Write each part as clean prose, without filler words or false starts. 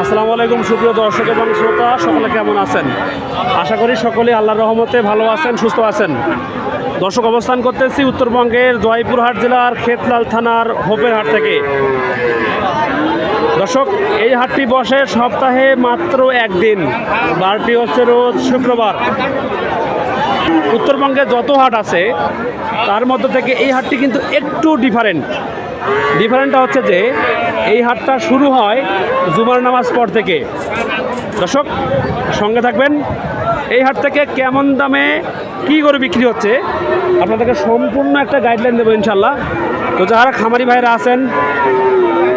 আসসালামু আলাইকুম সুপ্রিয় দর্শক এবং শ্রোতা, সকলে কেমন আছেন? আশা করি সকলেই আল্লাহর রহমতে ভালো আছেন, সুস্থ আছেন। দর্শক, অবস্থান করতেছি উত্তরবঙ্গের জয়পুরহাট জেলার খেতলাল থানার হোপের হাট থেকে। দর্শক, এই হাটটি বসে সপ্তাহে মাত্র একদিন, বারটি হচ্ছে রোজ শুক্রবার। উত্তরবঙ্গে যত হাট আছে তার মধ্যে থেকে এই হাটটি কিন্তু একটু ডিফারেন্টটা হচ্ছে যে এই হাটটা শুরু হয় জুমার নামাজ পর থেকে। দর্শক, সঙ্গে থাকবেন। এই হাট থেকে কেমন দামে কী করে বিক্রি হচ্ছে আপনাদেরকে সম্পূর্ণ একটা গাইডলাইন দেবো ইনশাল্লাহ। তো যারা খামারি ভাইরা আছেন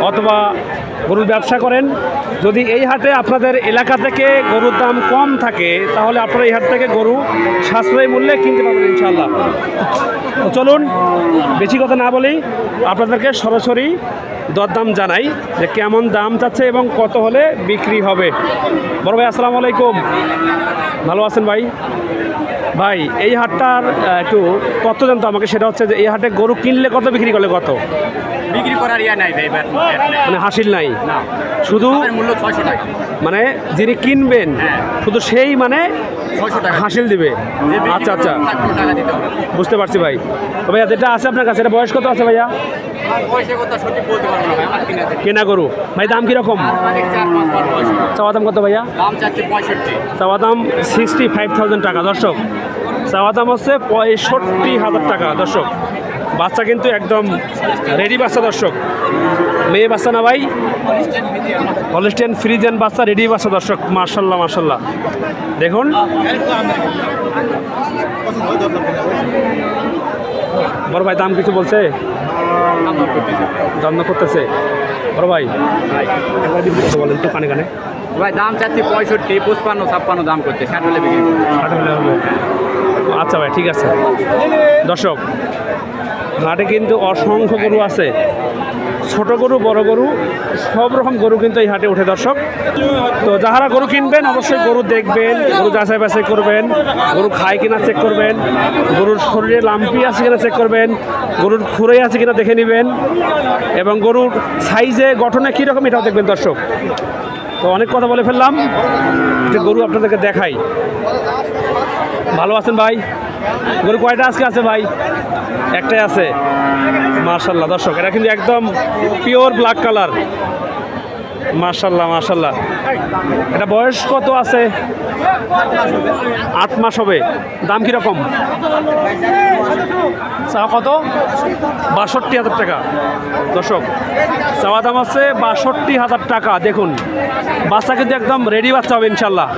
অথবা গরুর ব্যবসা করেন, যদি এই হাটে আপনাদের এলাকা থেকে গরুর দাম কম থাকে তাহলে আপনারা এই হাট থেকে গরু সাশ্রয়ী মূল্যে কিনতে পারবেন ইনশাল্লাহ। তো চলুন, বেশি কথা না বলেই আপনাদেরকে সরাসরি দরদাম জানাই যে কেমন দাম চাচ্ছে এবং কত হলে বিক্রি হবে। বড় ভাই, আসসালামু আলাইকুম। ভালো আছেন ভাই? ভাই, এই হাটটার একটু তথ্য জানতো আমাকে। সেটা হচ্ছে যে এই হাটে গরু কিনলে কত, বিক্রি করলে কত? বিক্রি করার ইয়া নাই ভাই, মানে হাসিল নাই, না, শুধু মূল্য 600 টাকা। মানে যিনি কিনবেন শুধু সেই মানে 600 টাকা হাসিল দিবে। আচ্ছা আচ্ছা, টাকা দিতে হবে। বুঝতে পারছি ভাই। তো ভাইয়া, যেটা আছে আপনার কাছে, এটা বয়স কত আছে ভাইয়া? পয়সা কথা সঠিক বলতে পারবো না ভাই, আমার কিনা কেনা গরু। ভাই, দাম কীরকম? 4-5 বার বয়স। চাওয়া দাম কত ভাইয়া? দাম চাচ্ছে 65। চাওয়া দাম 65,000 টাকা। দর্শক, চাওয়া দাম হচ্ছে 65,000 টাকা। দর্শক, বাচ্চা কিন্তু একদম রেডি বাচ্চা। দর্শক, মেয়ে বাচ্চা না ভাই? হলস্টিয়ান ফ্রিজিয়ান বাচ্চা, রেডি বাচ্চা। দর্শক, মার্শাল্লাহ মার্শাল্লাহ, দেখুন। বড় ভাই, দাম কিছু বলছে? দাম না করতেছে বড় ভাই? একবার বিক্রি করতে বলেন তো কানে কানে। ভাই দাম চাচ্ছি 65, 55, 56 দাম করতে, 60 হলে বিক্রি করবো। 60 হলে হবে। আচ্ছা ভাই, ঠিক আছে। দর্শক, হাটে কিন্তু অসংখ্য গরু আছে, ছোট গরু, বড় গরু, সব রকম গরু কিন্তু এই হাটে ওঠে। দর্শক, তো যারা গরু কিনবেন অবশ্যই গরু দেখবেন, গরু যাচাই বাছাই করবেন, গরু খায় কিনা চেক করবেন, গরুর শরীরে লাম্পি আছে কিনা চেক করবেন, গরুর খুঁড়ে আছে কিনা দেখে নেবেন, এবং গরুর সাইজে গঠনে কীরকম এটাও দেখবেন। দর্শক, তো অনেক কথা বলে ফেললাম, যে গরু আপনাদেরকে দেখাই। ভালো আছেন ভাই? গরু কয়টা আজকে আছে ভাই? একটাই আছে, মার্শাল্লাহ। দর্শক, এটা কিন্তু একদম পিওর ব্ল্যাক কালার, মার্শাল্লাহ মার্শাল্লাহ। এটা বয়স কত আছে? 8 মাস হবে। দাম কীরকম? চাওয়া কত? 62,000 টাকা। দর্শক, চাওয়া দাম আছে 62,000 টাকা। দেখুন, বাচ্চা কিন্তু একদম রেডি বাচ্চা হবে ইনশাল্লাহ।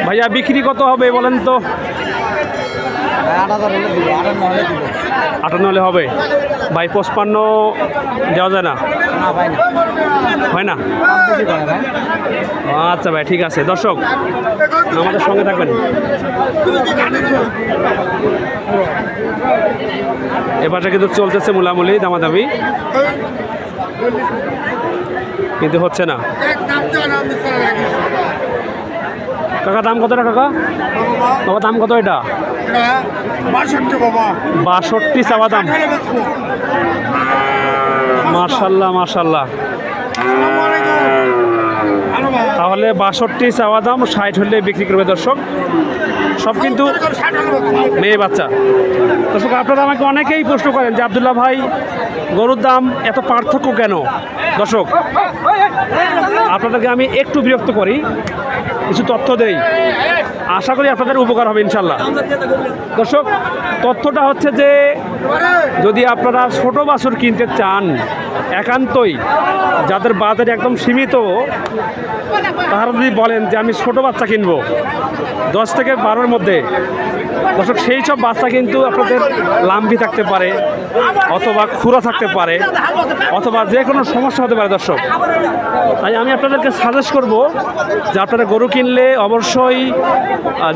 ভাইয়া, বিক্রি কত হবে বলেন তো? 58 হলে হবে ভাই। 55 দেওয়া যায় না? হয় না? আচ্ছা ভাই, ঠিক আছে। দর্শক, আমাদের সঙ্গে থাকবেন। এবারটা কিন্তু চলতেছে মুলামুলি, দামাদামি কিন্তু হচ্ছে না। কাকা, দাম কত কাকা? বাবা, দাম কত এটা? 62 চাওয়া দাম। মার্শাল্লাহ মার্শাল্লাহ। তাহলে 62 চাওয়া দাম, 60 হলে বিক্রি করবে। দর্শক, সব কিন্তু মেয়ে বাচ্চা। দর্শক, আপনারা আমাকে অনেকেই প্রশ্ন করেন যে আব্দুল্লাহ ভাই, গরুর দাম এত পার্থক্য কেন? দর্শক, আপনাদেরকে আমি একটু বিরক্ত করি, কিছু তথ্য দেই, আশা করি আপনাদের উপকার হবে ইনশাল্লাহ। দর্শক, তথ্যটা হচ্ছে যে যদি আপনারা ছোট বাছুর কিনতে চান, একান্তই যাদের বাজার একদম সীমিত, তারা যদি বলেন যে আমি ছোট বাচ্চা কিনবো 10 থেকে 12-র মধ্যে, দর্শক, সেই সব বাচ্চা কিন্তু আপনাদের লাম্বি থাকতে পারে, অথবা খুরা থাকতে পারে, অথবা যে কোনো সমস্যা হতে পারে। দর্শক, তাই আমি আপনাদেরকে সাজেস্ট করব যে আপনারা গরু কিনলে অবশ্যই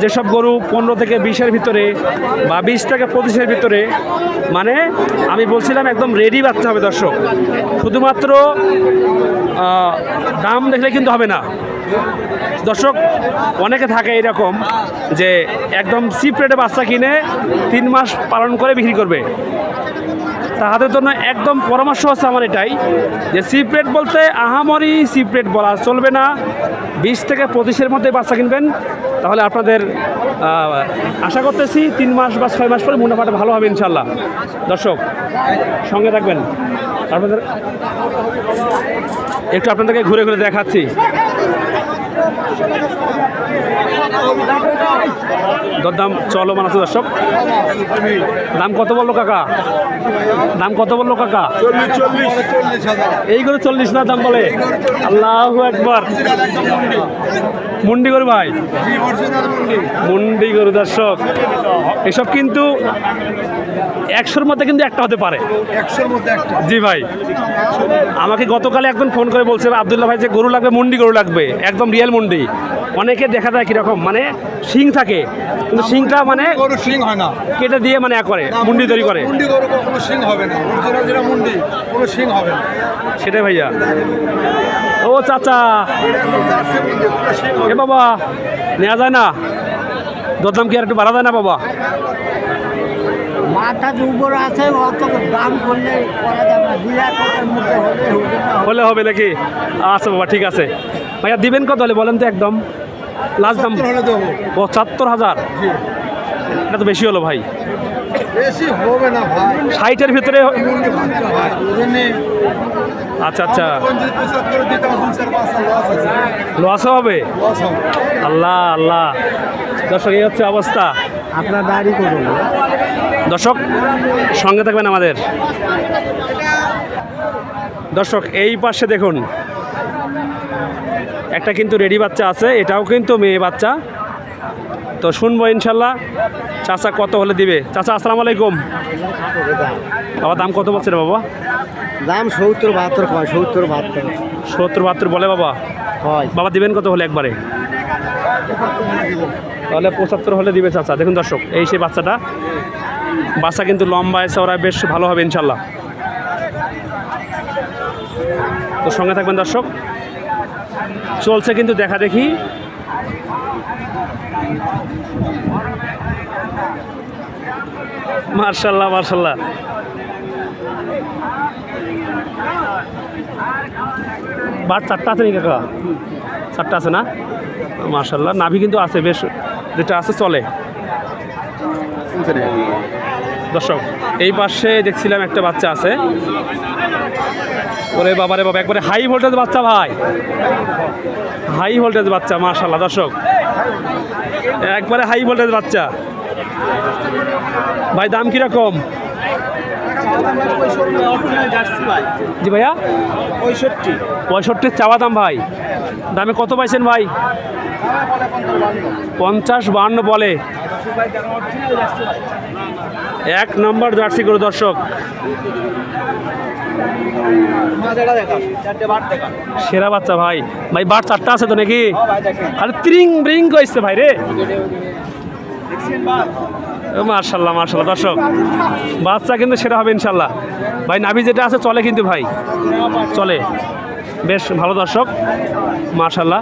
যেসব গরু 15 থেকে 20-এর ভিতরে বা 20 থেকে 25-এর ভিতরে, মানে আমি বলছিলাম একদম রেডি বাচ্চা হবে। দর্শক, শুধুমাত্র দাম দেখলে কিন্তু হবে না। দর্শক, অনেকে থাকে এরকম যে একদম চিপ রেটে বাচ্চা কিনে 3 মাস পালন করে বিক্রি করবে। তাহাদের জন্য একদম পরামর্শ আছে আমার এটাই যে সিপ্রেট বলতে আহামরি সিপ্রেট বলা চলবে না। 20 থেকে 25-এর মধ্যে বাচ্চা কিনবেন, তাহলে আপনাদের আশা করতেছি 3 মাস বা 6 মাস পরে মুনাফাটা ভালো হবে ইনশাল্লাহ। দর্শক সঙ্গে থাকবেন, আপনাদের একটু আপনাদেরকে ঘুরে ঘুরে দেখাচ্ছি। দরদাম চলমান আছে দর্শক। দাম কত বললো কাকা? দাম কত বললো কাকা? এইগুলো 40 না দাম বলে? আল্লাহু আকবার। মুন্ডি গরু ভাই, মুন্ডি গরু দর্শক। এসব কিন্তু 100-র মধ্যে কিন্তু একটা হতে পারে। 100-র মধ্যে একটা। জি ভাই, আমাকে গতকালে একজন ফোন করে বলছে আব্দুল্লাহ ভাই যে গরু লাগবে, মুন্ডি গরু লাগবে, একদম রিয়েল মুন্ডি। অনেকে দেখা যায় কীরকম মানে শিং থাকে, কিন্তু শিংটা মানে গরু শিং হয় না, কেটে দিয়ে মানে করে মুন্ডি তৈরি করে। মুন্ডি গরু কোনো শিং হবে না, অরিজিনাল যেটা মুন্ডি কোনো শিং হবে না। সেটাই ভাইয়া। ও চাচা, এ বাবা নেওয়া যায় না? দরদাম কি আর একটু বাড়া যায় না বাবা? মাথা উপর আছে, অত দাম করলে করা যাবে না। 2 লাখ টাকার মধ্যে হলে হবে নাকি? আচ্ছা বাবা ঠিক আছে। ভাইয়া দিবেন কত হলে বলেন তো একদম লাস্ট দাম? 70 হলে দেবো। 75,000? এটা তো বেশি হলো ভাই। বেশি হবে না ভাই, 60-এর ভিতরে। মুন্ডি বাচ্চা ভাই, বুঝেননি? আচ্ছা আচ্ছা, 75 দিতে 2-4 লস আছে, লসও হবে? লস হবে। আল্লাহ আল্লাহ। দর্শক এই হচ্ছে অবস্থা। আপনার বাড়ি করুন। দর্শক সঙ্গে থাকবেন আমাদের। দর্শক এই পাশে দেখুন একটা কিন্তু রেডি বাচ্চা আছে, এটাও কিন্তু মেয়ে বাচ্চা। তো শুনবো ইনশাল্লাহ চাচা কত হলে দিবে। চাচা আসসালামু আলাইকুম। বাবা দাম কত বলছে রে বাবা? দাম 70-72 কয়, 70-72 70-72 বলে বাবা। হয়। বাবা দিবেন কত হলে একবারে? তাহলে 75 হলে দিবে চাচা। দেখুন দর্শক এই সেই বাচ্চাটা, বাচ্চা কিন্তু লম্বায় চওড়ায় বেশ ভালো হবে ইনশাল্লাহ। তো সঙ্গে থাকবেন দর্শক, চলছে কিন্তু দেখা দেখি। মার্শাল্লাহ মার্শাল্লাহ। বাট 4টা আছে নাকি কাকা? 4টা আছে না? মার্শাল্লাহ, নাভি কিন্তু আছে বেশ, যেটা আছে চলে। দর্শক এই পাশে দেখছিলাম একটা বাচ্চা আছে। ওরে বাবা রে বাবা, একবারে হাই ভোল্টেজ বাচ্চা ভাই, হাই ভোল্টেজ বাচ্চা। মার্শাল্লাহ দর্শক, একবারে হাই ভোল্টেজ বাচ্চা। ভাই দাম কিরকম? জি ভাইয়া 65 চাওয়া দাম ভাই। দামে কত পাইছেন ভাই? 50-52 বলে। 1 নম্বর জার্সি গরু দর্শক, সেরা বাচ্চা ভাই। ভাই বাট 4টা আছে তো নাকি? আরে ত্রিং ব্রিং কইছে ভাই রে। মার্শাল্লাহ মার্শাল্লাহ দর্শক, বাচ্চা কিন্তু সেটা হবে ইনশাল্লাহ। ভাই নাভি যেটা আছে চলে কিন্তু ভাই, চলে বেশ ভালো দর্শক মার্শাল্লাহ।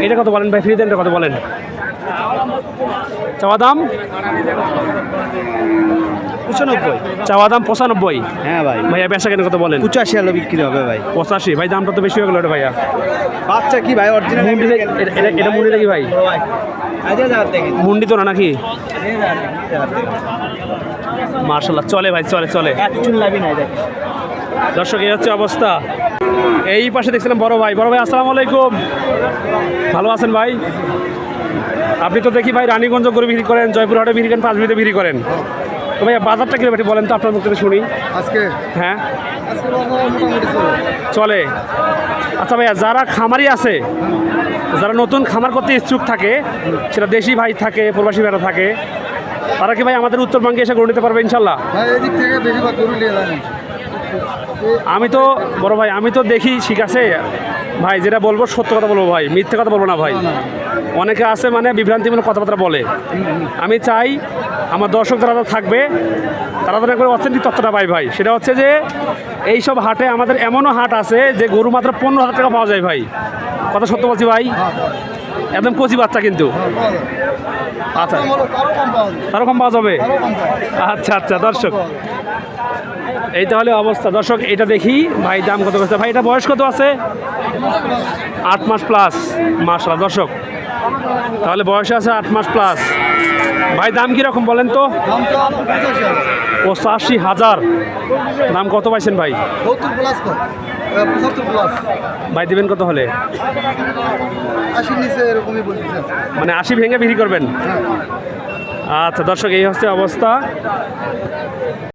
এটা কত বলেন ভাই? ফ্রি দেনটা কত বলেন? চাওয়া দাম 95। চাওয়া দাম 95? হ্যাঁ ভাই। ভাইয়া বেচা কেন কত বলেন? 85 হলে বিক্রি হবে ভাই। 85? ভাই দামটা তো বেশি হয়ে গেল এটা ভাইয়া। বাচ্চা কি ভাই অরিজিনাল? মুন্ডি এটা মুন্ডি নাকি ভাই? মুন্ডি তো না নাকি? মার্শাল্লাহ চলে ভাই, চলে চলে। দর্শক এই হচ্ছে অবস্থা। এই পাশে দেখছিলাম বড় ভাই। বড় ভাই আসসালামু আলাইকুম, ভালো আছেন ভাই? আপনি তো দেখি ভাই রানীগঞ্জ গরু বিক্রি করেন, জয়পুরহাটে বিক্রি করেন, পাঁচবিতে বিক্রি করেন। তো ভাইয়া বাজারটা কিরকম একটু বলেন তো আপনার মুখ থেকে শুনি। আজকে হ্যাঁ মোটামুটি চলে। আচ্ছা ভাইয়া, যারা খামারি আছে, যারা নতুন খামার করতে ইচ্ছুক থাকে, সেটা দেশি ভাই থাকে, প্রবাসী ভাইরা থাকে, তারা কি ভাই আমাদের উত্তরবঙ্গে এসে গরু নিতে পারবে ইনশাল্লাহ? ভাই এদিক থেকে বেশিরভাগ গরু নিয়ে যান। আমি তো বড় ভাই, আমি তো দেখি ঠিক আছে ভাই, যেটা বলবো সত্য কথা বলবো ভাই, মিথ্যে কথা বলবো না ভাই। অনেকে আছে মানে বিভ্রান্তিমূলক কথাবার্তা বলে। আমি চাই আমার দর্শক যারা থাকবে তারা যেন করে অথেন্টিক তথ্যটা পাই ভাই। সেটা হচ্ছে যে এই সব হাটে আমাদের এমনও হাট আছে যে গরু মাত্র 15,000 টাকা পাওয়া যায় ভাই। কথা সত্য বলছি ভাই, একদম কচি বাচ্চা কিন্তু। আচ্ছা তারও কম পাওয়া যায়, তারও কম পাওয়া যাবে তারও কম পাওয়া যায়। আচ্ছা আচ্ছা দর্শক এই তাহলে অবস্থা দর্শক এটা দেখি ভাই দাম কত করছে ভাই এটা বয়স কত আছে 8 মাস প্লাস মাশাআল্লাহ দর্শক তাহলে বয়স আছে 8 মাস প্লাস ভাই দাম কীরকম বলেন তো দাম তো 85,000 দাম কত পাইছেন ভাই 70 প্লাস কর, 75 প্লাস, ভাই দিবেন কত হলে 80 নিচে এরকমই বলতেছে। মানে 80 ভেঙে বিক্রি করবেন আচ্ছা দর্শক এই হচ্ছে অবস্থা